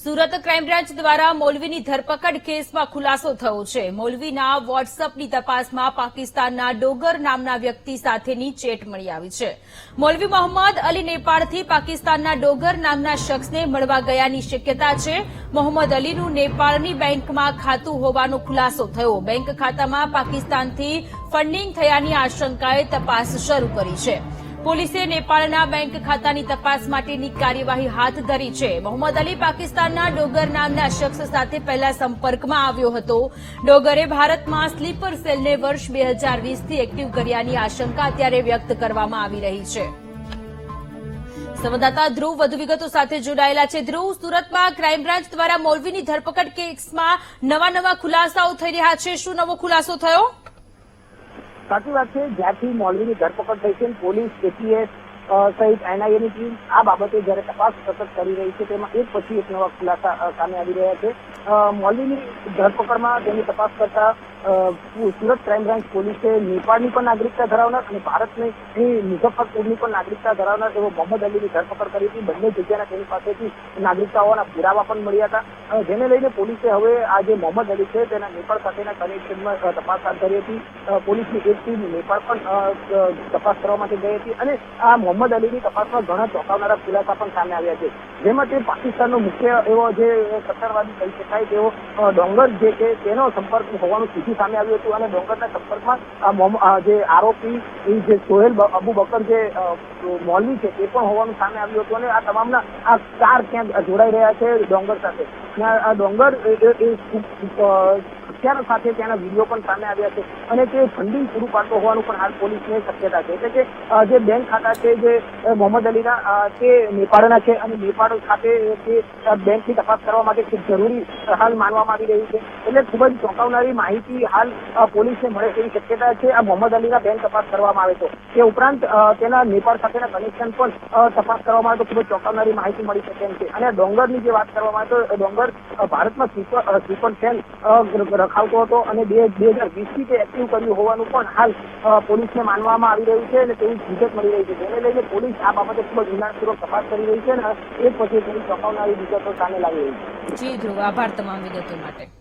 Surat crime branch દ્વારા મૌલવીની ધરપકડ કેસમાં ખુલાસો થયો છે। મૌલવીના વોટ્સઅપની તપાસમાં પાકિસ્તાનના ડોગર નામના વ્યક્તિ સાથેની ચેટ મળી આવી છે। મૌલવી મોહમ્મદ અલી નેપાળથી પાકિસ્તાનના ડોગર નામના શખ્સને મળવા ગયાની શક્યતા છે। મોહમ્મદ અલીનું નેપાળની બેંકમાં ખાતું હોવાનો ખુલાસો થયો। બેંક ખાતામાં પાકિસ્તાનથી ફંડિંગ થયાની આશંકાએ તપાસ શરૂ કરી છે। પોલીસે નેપાળના બેંક ખાતાની તપાસ માટેની કાર્યવાહી હાથ ધરી છે। મોહમ્મદ અલી પાકિસ્તાનના ડોગર નામના શખ્સ સાથે પહેલા સંપર્કમાં આવ્યો હતો। ડોગરે ભારતમાં સ્લીપર સેલને વર્ષ 2020થી એક્ટિવ કર્યાની આશંકા અત્યારે વ્યક્ત કરવામાં આવી રહી છે। સંવાદદાતા ધ્રુવ વધુ વિગતો સાથે જોડાયેલા છે। ધ્રુવ, સુરતમાં ક્રાઇમ બ્રાન્ચ દ્વારા મૌલવીની ધરપકડ કેસમાં નવા ખુલાસાઓ થઈ રહ્યા છે। શું નવો ખુલાસો થયો? સાચી વાત છે। જ્યારથી મૌલવીની ધરપકડ થઈ છે, પોલીસ, એટીએસ સહિત એનઆઈએની ટીમ આ બાબતે જયારે તપાસ સતત કરી રહી છે, તેમાં એક પછી એક નવા ખુલાસા સામે આવી રહ્યા છે। મૌલવીની ધરપકડમાં તેની તપાસ કરતા સુરત ક્રાઇમ બ્રાન્ચ પોલીસે નેપાળની પણ નાગરિકતા ધરાવનાર અને ભારતની મુઝફ્ફરપુરની પણ નાગરિકતા ધરાવનાર એવો મોહમ્મદ અલીની ધરપકડ કરી હતી। બંને જગ્યાના તેની પાસેથી નાગરિકતા હોવાના પુરાવા પણ મળ્યા હતા, જેને લઈને પોલીસે હવે આ જે મોહમ્મદ અલી છે તેના નેપાળ સાથેના કનેક્શનમાં તપાસ હાથ ધરી હતી। પોલીસની એક ટીમ નેપાળ પણ તપાસ કરવા માટે ગઈ હતી અને આ મોહમ્મદ અલીની તપાસમાં ઘણા ચોંકાવનારા ખુલાસા પણ સામે આવ્યા છે, જેમાં તે પાકિસ્તાનનો મુખ્ય એવો જે કટ્ટરવાદી કહી શકાય તેવો ડોંગર જે છે તેનો સંપર્ક હોવાનું સીધું સામે આવ્યું હતું અને ડોંગરના સંપર્કમાં જે આરોપી જે સોહેલ અબુ બકર જે મૌલવી છે તે પણ હોવાનું સામે આવ્યું હતું અને આ તમામના આ ચાર ક્યાંક જોડાઈ રહ્યા છે ડોંગર સાથે। આ ડોંગર હથિયારો સાથે ત્યાંના વિડીયો પણ સામે આવ્યા છે અને તે ફંડિંગ પૂરું પાડતો હોવાનું પણ હાલ પોલીસને શક્યતા છે। એટલે કે જે બેંક ખાતા છે જે મોહમ્મદ અલીના તે નેપાળના છે અને નેપાળ ખાતે તે બેંકની તપાસ કરવા માટે ખૂબ જરૂરી હાલ માનવામાં આવી રહી છે। એટલે ખૂબ જ ચોંકાવનારી માહિતી હાલ પોલીસને મળે તેવી શક્યતા છે। આ મોહમ્મદ અલીના બેંક તપાસ કરવામાં આવે તો તે ઉપરાંત તેના નેપાળ સાથેના કનેક્શન પણ તપાસ કરવામાં આવે તો ખૂબ જ ચોંકાવનારી માહિતી મળી શકે એમ છે। અને ડોંગરની જે વાત કરવામાં આવે તો ડોંગર ભારતમાં સ્લીપર સેલ રખાવતો હતો અને 2020થી તે એક્ટિવ કર્યું હોવાનું પણ હાલ પોલીસને માનવામાં આવી રહ્યું છે અને તેવી વિગત મળી રહી છે, જેને લઈને પોલીસ આ બાબતે ખૂબ જ ઊંડાણપૂર્વક તપાસ કરી રહી છે અને એક પછી તેની ચોંકાવનારી વિગતો સામે લાવી રહી છે। જી ધ્રુવ, આભાર તમામ વિગતો માટે।